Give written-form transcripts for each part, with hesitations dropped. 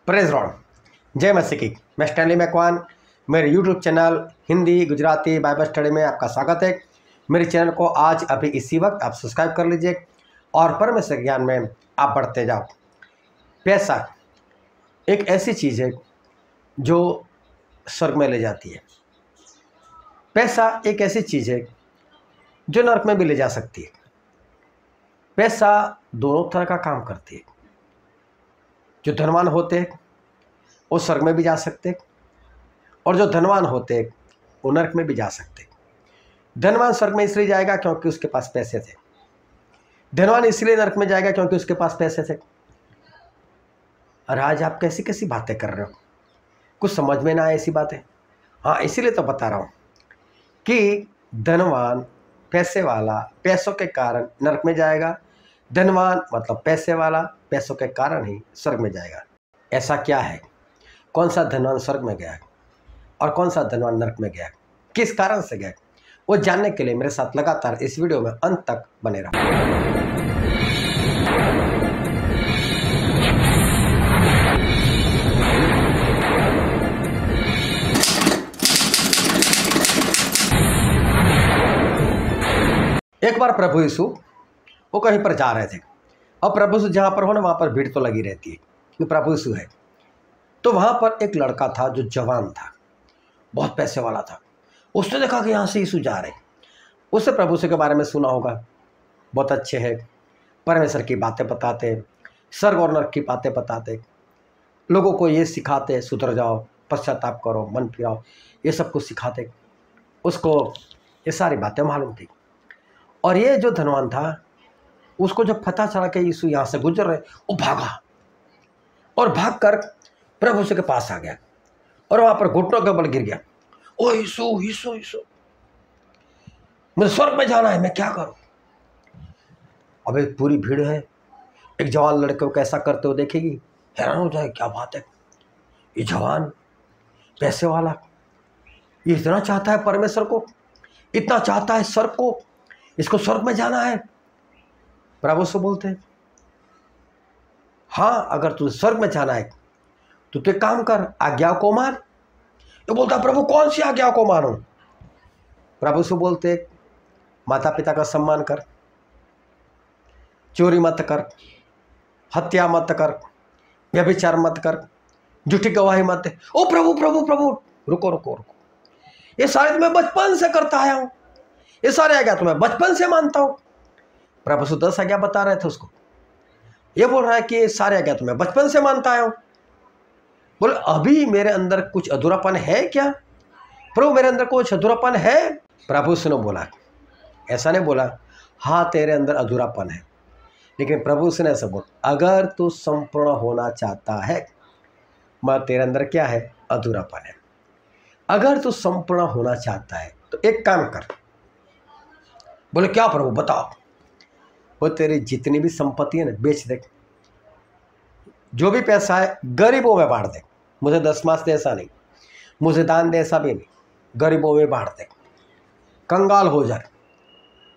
Praise Lord, जय मसीह की। मैं स्टैनली मैकवान, मेरे YouTube channel Hindi Gujarati Bible study में आपका स्वागत है। मेरे चैनल को आज अभी इसी वक्त आप सब्सक्राइब कर लीजिए और परमेश्वर ज्ञान में आप बढ़ते जाओ। पैसा एक ऐसी चीज़ है जो स्वर्ग में ले जाती है। पैसा एक ऐसी चीज़ है जो नरक में भी ले जा सकती है। पैसा दोनों तरह का काम करती है। जो धनवान होते हैं वो स्वर्ग में भी जा सकते हैं और जो धनवान होते हैं वो नरक में भी जा सकते हैं। धनवान स्वर्ग में इसलिए जाएगा क्योंकि उसके पास पैसे थे। धनवान इसलिए नरक में जाएगा क्योंकि उसके पास पैसे थे। और आज आप कैसी कैसी बातें कर रहे हो, कुछ समझ में ना आए ऐसी बातें। हाँ, इसीलिए तो बता रहा हूँ कि धनवान पैसे वाला पैसों के कारण नरक में जाएगा। धनवान मतलब पैसे वाला पैसों के कारण ही स्वर्ग में जाएगा। ऐसा क्या है? कौन सा धनवान स्वर्ग में गया और कौन सा धनवान नरक में गया, किस कारण से गया, वो जानने के लिए मेरे साथ लगातार इस वीडियो में अंत तक बने रहो। एक बार प्रभु यीशु वो कहीं पर जा रहे थे। अब प्रभु यीशु जहाँ पर हो ना वहाँ पर भीड़ तो लगी रहती है कि प्रभु यीशु है। तो वहाँ पर एक लड़का था जो जवान था, बहुत पैसे वाला था। उसने देखा कि यहाँ से यीशु जा रहे। उससे प्रभु यीशु के बारे में सुना होगा, बहुत अच्छे हैं, परमेश्वर की बातें बताते, स्वर्ग और नरक की बातें बताते, लोगों को ये सिखाते सुधर जाओ, पश्चाताप करो, मन फिराओ, ये सब कुछ सिखाते। उसको ये सारी बातें मालूम थी। और ये जो धनवान था उसको जब पता चला कि यीशु यहाँ से गुजर रहे, वो भागा और भागकर प्रभु यीशु के पास आ गया और वहाँ पर घुटनों के बल गिर गया। ओ यीशु यीशु यीशु, मुझे स्वर्ग में जाना है, मैं क्या करूँ? अब एक पूरी भीड़ है, एक जवान लड़के को कैसा करते हुए देखेगी, हैरान हो जाए, क्या बात है, ये जवान पैसे वाला ये इतना चाहता है परमेश्वर को, इतना चाहता है स्वर्ग को, इसको स्वर्ग में जाना है। प्रभु से बोलते हैं, हाँ अगर तुझे स्वर्ग में जाना है तो तू एक काम कर, आज्ञा को मान। तो बोलता प्रभु कौन सी आज्ञा को मानो? प्रभु से बोलते, माता पिता का सम्मान कर, चोरी मत कर, हत्या मत कर, व्यभिचार मत कर, झूठी गवाही मत दे। ओ प्रभु प्रभु प्रभु, रुको रुको रुको, ये सारे तो मैं बचपन से करता आया हूँ, ये सारे आज्ञा तो मैं बचपन से मानता हूँ। प्रभु से 10 आज्ञा बता रहे थे उसको, ये बोल रहा है कि ये सारे आज्ञा तो मैं बचपन से मानता आया हूँ। बोले अभी मेरे अंदर कुछ अधूरापन है क्या? प्रभु मेरे अंदर कुछ अधूरापन है? प्रभु से ने बोला, ऐसा नहीं बोला हाँ तेरे अंदर अधूरापन है, लेकिन प्रभु से ने ऐसा बोला, अगर तू संपूर्ण होना चाहता है, मैं तेरे अंदर क्या है? अधूरापन है। अगर तू संपूर्ण होना चाहता है तो एक काम कर। बोले क्या प्रभु बताओ? वो तेरी जितनी भी संपत्ति है ना बेच दे, जो भी पैसा है गरीबों में बांट दे। मुझे 10 मास दे ऐसा नहीं, मुझे दान दे ऐसा भी नहीं, गरीबों में बांट दे, कंगाल हो जाए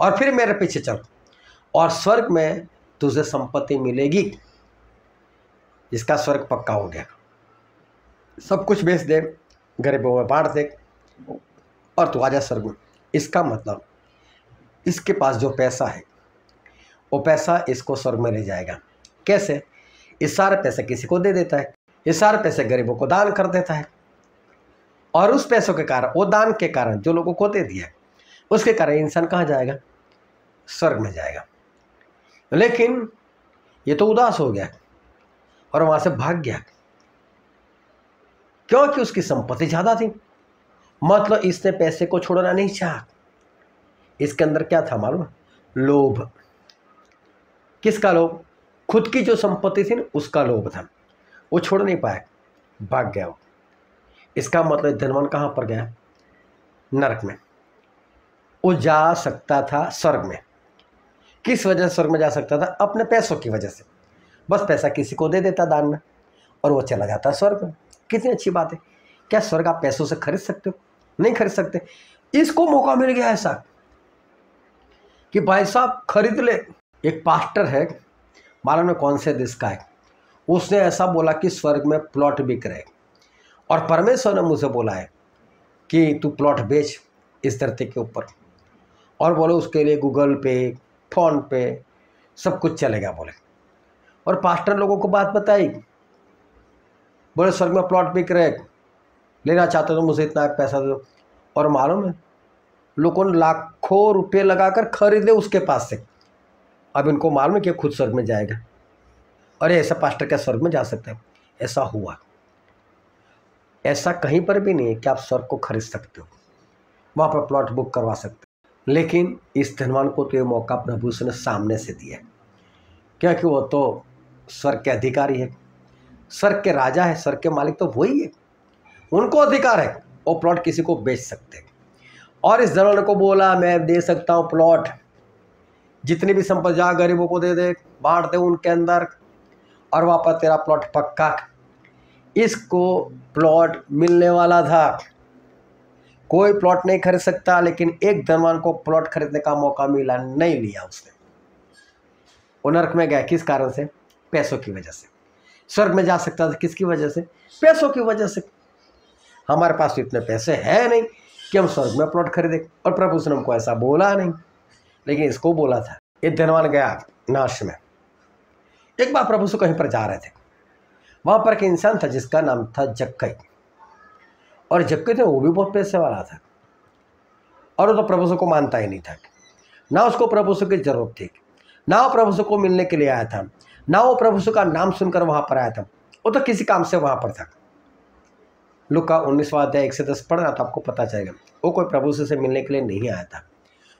और फिर मेरे पीछे चल और स्वर्ग में तुझे संपत्ति मिलेगी, जिसका स्वर्ग पक्का हो गया। सब कुछ बेच दे, गरीबों में बांट दे और तू आजा स्वर्ग में। इसका मतलब इसके पास जो पैसा है वो पैसा इसको स्वर्ग में ले जाएगा। कैसे? इस सारे पैसे किसी को दे देता है, ये सारे पैसे गरीबों को दान कर देता है और उस पैसों के कारण, वो दान के कारण जो लोगों को दे दिया उसके कारण इंसान कहाँ जाएगा? स्वर्ग में जाएगा। लेकिन ये तो उदास हो गया और वहां से भाग गया क्योंकि उसकी संपत्ति ज्यादा थी। मतलब इसने पैसे को छोड़ना नहीं चाहा। इसके अंदर क्या था मालूम? लोभ। किसका लोभ? खुद की जो संपत्ति थी ना उसका लोभ था, वो छोड़ नहीं पाया, भाग गया वो। इसका मतलब धनवान कहाँ पर गया? नरक में। वो जा सकता था स्वर्ग में। किस वजह से स्वर्ग में जा सकता था? अपने पैसों की वजह से। बस पैसा किसी को दे देता दान में और वो चला जाता स्वर्ग में। कितनी अच्छी बात है। क्या स्वर्ग आप पैसों से खरीद सकते हो? नहीं खरीद सकते। इसको मौका मिल गया ऐसा कि भाई साहब खरीद ले। एक पास्टर है, मालूम है कौन से देश का है, उसने ऐसा बोला कि स्वर्ग में प्लॉट बिक रहे, और परमेश्वर ने मुझे बोला है कि तू प्लॉट बेच इस धरती के ऊपर, और बोले उसके लिए गूगल पे, फोन पे सब कुछ चलेगा बोले। और पास्टर लोगों को बात बताई, बोले स्वर्ग में प्लॉट बिक रहे, लेना चाहते तो मुझे इतना पैसा दो। और मालूम है लोगों ने लाखों रुपए लगाकर खरीदे उसके पास से। अब इनको मालूम है कि खुद स्वर्ग में जाएगा। अरे ऐसा पास्टर क्या स्वर्ग में जा सकते हैं? ऐसा हुआ। ऐसा कहीं पर भी नहीं है कि आप स्वर्ग को खरीद सकते हो, वहाँ पर प्लॉट बुक करवा सकते हो। लेकिन इस धनवान को तो ये मौका प्रभु ने सामने से दिया, क्योंकि वो तो स्वर्ग के अधिकारी है, स्वर्ग के राजा है, स्वर्ग के मालिक तो वही है, उनको अधिकार है, वो प्लॉट किसी को बेच सकते हैं। और इस धनवान को बोला मैं दे सकता हूँ प्लॉट, जितनी भी संपत्ति जा गरीबों को दे दे, बांट दे उनके अंदर, और वहाँ पर तेरा प्लॉट पक्का। इसको प्लॉट मिलने वाला था, कोई प्लॉट नहीं खरीद सकता, लेकिन एक धनवान को प्लॉट खरीदने का मौका मिला, नहीं लिया उसने। वो नरक में गया, किस कारण से? पैसों की वजह से। स्वर्ग में जा सकता था किसकी वजह से? पैसों की वजह से। हमारे पास तो इतने पैसे हैं नहीं कि हम स्वर्ग में प्लॉट खरीदें, और प्रभु ने हमको ऐसा बोला नहीं, लेकिन इसको बोला था। एक धनवान गया नाश में। एक बार प्रभु से कहीं पर जा रहे थे, वहाँ पर एक इंसान था जिसका नाम था जक्कई, और जक्कई थे वो भी बहुत पैसे वाला था, और वो तो प्रभु को मानता ही नहीं था, ना उसको प्रभु की जरूरत थी, ना वो प्रभु को मिलने के लिए आया था, ना वो प्रभु का नाम सुनकर वहाँ पर आया था, वो तो किसी काम से वहाँ पर था। लूका 19वां अध्याय 1 से 10 पढ़ना तो आपको पता चलेगा। वो कोई प्रभु से मिलने के लिए नहीं आया था,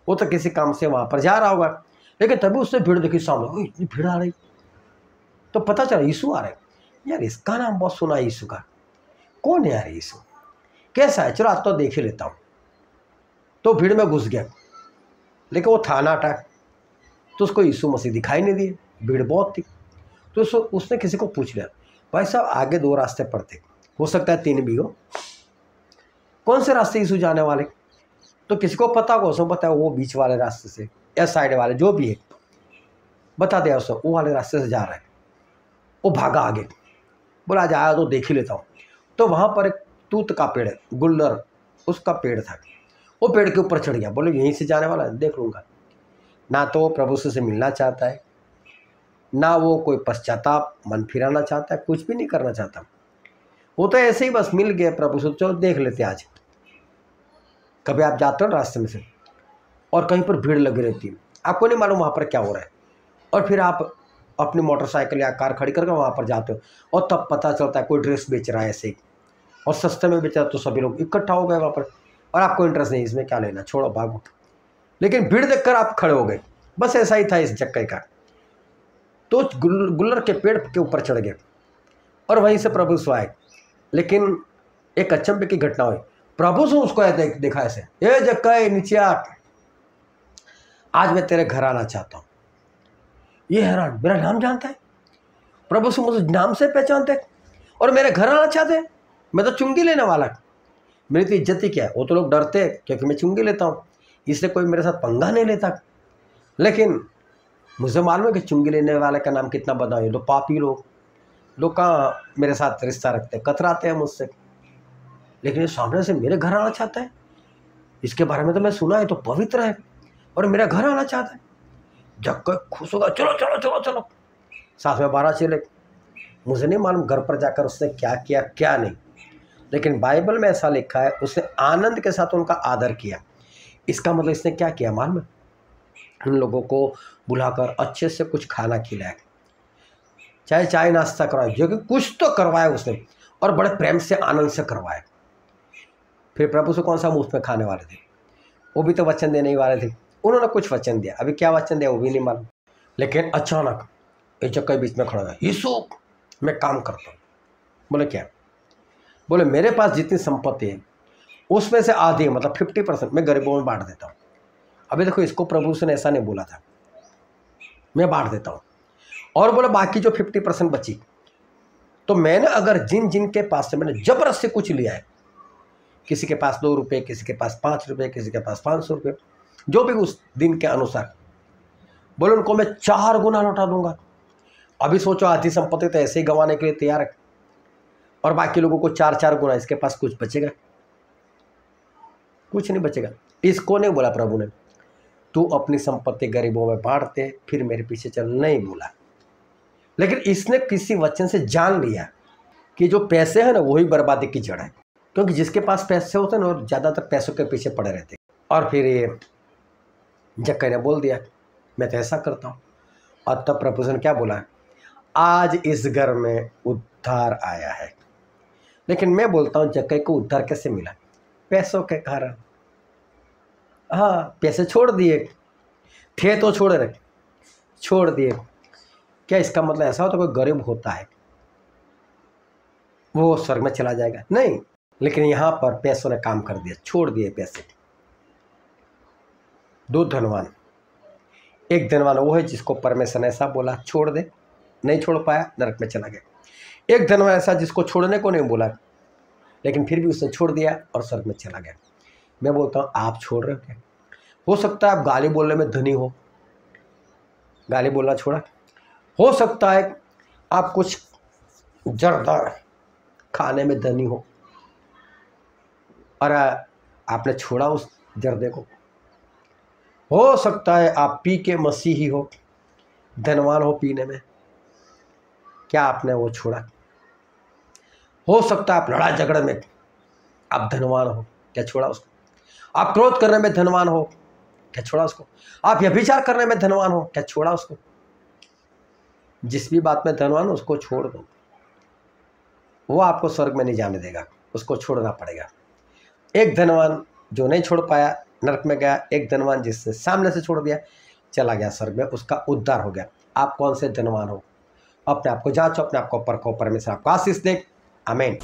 वो तो किसी काम से वहाँ पर जा रहा होगा। लेकिन तभी उसने भीड़ देखी सामने, इतनी भीड़ आ रही, तो पता चला यीशु आ रहे। यार इसका नाम बहुत सुना यीशु का, कौन है यार यीशु, कैसा है, चलो आज तो देख ही लेता हूँ। तो भीड़ में घुस गया, लेकिन वो था नाटक, तो उसको यीशु मसीह दिखाई नहीं दिए, भीड़ बहुत थी। तो उसने किसी को पूछ लिया, भाई साहब आगे 2 रास्ते पड़ते, हो सकता है 3 भी हो, कौन से रास्ते यीशु जाने वाले? तो किसी को पता होगा, उसने बताया वो बीच वाले रास्ते से या साइड वाले जो भी है, बता दिया उसने वो वाले रास्ते से जा रहा है। वो भागा आगे, बोला आज आया तो देख ही लेता हूँ। तो वहाँ पर एक तूत का पेड़, गुल्लर उसका पेड़ था, वो पेड़ के ऊपर चढ़ गया, बोले यहीं से जाने वाला है, देख लूँगा। ना तो वो प्रभु से मिलना चाहता है, ना वो कोई पश्चाताप मन फिराना चाहता है, कुछ भी नहीं करना चाहता। वो तो ऐसे ही बस मिल गया प्रभु से, चलो देख लेते आज। कभी आप जाते हो रास्ते में से और कहीं पर भीड़ लगी रहती है, आपको नहीं मालूम वहाँ पर क्या हो रहा है, और फिर आप अपनी मोटरसाइकिल या कार खड़ी करके वहाँ पर जाते हो, और तब पता चलता है कोई ड्रेस बेच रहा है ऐसे ही, और सस्ते में बेच रहा है, तो सभी लोग इकट्ठा हो गए वहाँ पर, और आपको इंटरेस्ट नहीं, इसमें क्या लेना, छोड़ो भागो। लेकिन भीड़ देखकर आप खड़े हो गए। बस ऐसा ही था इस जक्कई का। तो गुल्लर के पेड़ के ऊपर चढ़ गए और वहीं से प्रभु से आए। लेकिन एक अचंभे की घटना हुई, प्रभु से उसको देखा ऐसे, ए जक्कई नीचे आ, आज मैं तेरे घर आना चाहता हूँ। ये हैरान, मेरा नाम जानता है, प्रभु से मुझे नाम से पहचानते और मेरे घर आना चाहते, मैं तो चुंगी लेने वाला, मेरी तो इज्जत ही क्या है। वो तो लोग डरते हैं क्योंकि मैं चुंगी लेता हूँ, इसलिए कोई मेरे साथ पंगा नहीं लेता। लेकिन मुझे मालूम है कि चुंगी लेने वाले का नाम कितना बदनाम है। तो पापी लोग कहाँ मेरे साथ रिश्ता रखते हैं, कतराते हैं मुझसे, लेकिन ये सामने से मेरे घर आना चाहता है, इसके बारे में तो मैं सुना है, तो पवित्र है और मेरा घर आना चाहता है। जक्कई खुश होगा, चलो चलो चलो चलो, साथ में 12 चेले। मुझे नहीं मालूम घर पर जाकर उसने क्या किया क्या नहीं, लेकिन बाइबल में ऐसा लिखा है उसने आनंद के साथ उनका आदर किया। इसका मतलब इसने क्या किया मालूम है? उन लोगों को बुलाकर अच्छे से कुछ खाना खिलाया, चाहे चाय नाश्ता करवाया, जो कि कुछ तो करवाया उसने, और बड़े प्रेम से आनंद से करवाया। फिर प्रभु से कौन सा मुफ्त में खाने वाले थे, वो भी तो वचन देने ही वाले थे। उन्होंने कुछ वचन दिया, अभी क्या वचन दिया वो भी नहीं मालूम। लेकिन अचानक एक जक्कई बीच में खड़ा हुआ, यीशु मैं काम करता हूँ। बोले क्या? बोले मेरे पास जितनी संपत्ति है उसमें से आधी, मतलब 50% मैं गरीबों में बांट देता हूँ। अभी देखो इसको प्रभु ने ऐसा नहीं बोला था, मैं बांट देता हूँ। और बोले बाकी जो 50% बची, तो मैंने अगर जिन जिन के पास से मैंने जबरदस्ती कुछ लिया है, किसी के पास 2 रुपये, किसी के पास 5 रुपये, किसी के पास 500 रुपये, जो भी उस दिन के अनुसार, बोले उनको मैं 4 गुना लौटा दूंगा। अभी सोचो आधी संपत्ति तो ऐसे ही गंवाने के लिए तैयार है, और बाकी लोगों को 4-4 गुना, इसके पास कुछ बचेगा? कुछ नहीं बचेगा। इसको नहीं बोला प्रभु ने तू अपनी संपत्ति गरीबों में बांट दे फिर मेरे पीछे चल, नहीं बोला। लेकिन इसने किसी वचन से जान लिया कि जो पैसे हैं ना वही बर्बादी की जड़ है, क्योंकि जिसके पास पैसे होते हैं ना वो ज़्यादातर पैसों के पीछे पड़े रहते। और फिर ये जक्कई ने बोल दिया मैं तो ऐसा करता हूँ, और तब प्रभु ने क्या बोला, आज इस घर में उद्धार आया है। लेकिन मैं बोलता हूँ जक्कई को उद्धार कैसे मिला? पैसों के कारण। हाँ, पैसे छोड़ दिए थे तो छोड़ दिए। क्या इसका मतलब ऐसा होता कोई गरीब होता है वो स्वर्ग में चला जाएगा? नहीं। लेकिन यहाँ पर पैसों ने काम कर दिया, छोड़ दिए पैसे। 2 धनवान, एक धनवान वो है जिसको परमेश्वर ने ऐसा बोला छोड़ दे, नहीं छोड़ पाया, नरक में चला गया। एक धनवान ऐसा जिसको छोड़ने को नहीं बोला, लेकिन फिर भी उसने छोड़ दिया और स्वर्ग में चला गया। मैं बोलता हूँ आप छोड़ रहे हो क्या? हो सकता है आप गाली बोलने में धनी हो, गाली बोलना छोड़ा। हो सकता है आप कुछ जर्दा खाने में धनी हो और आपने छोड़ा उस जर्दे को। हो सकता है आप पी के मसीही हो, धनवान हो पीने में, क्या आपने वो छोड़ा? हो सकता है आप लड़ाई झगड़े में आप धनवान हो, क्या छोड़ा उसको? आप क्रोध करने में धनवान हो, क्या छोड़ा उसको? आप व्यभिचार करने में धनवान हो, क्या छोड़ा उसको? जिस भी बात में धनवान हो उसको छोड़ दो, वो आपको स्वर्ग में नहीं जाने देगा, उसको छोड़ना पड़ेगा। एक धनवान जो नहीं छोड़ पाया नरक में गया, एक धनवान जिससे सामने से छोड़ दिया चला गया स्वर्ग में, उसका उद्धार हो गया। आप कौन से धनवान हो? अपने आप को जांचो, अपने आप को परखो, परमेश्वर आपको आशीष दे। आमीन।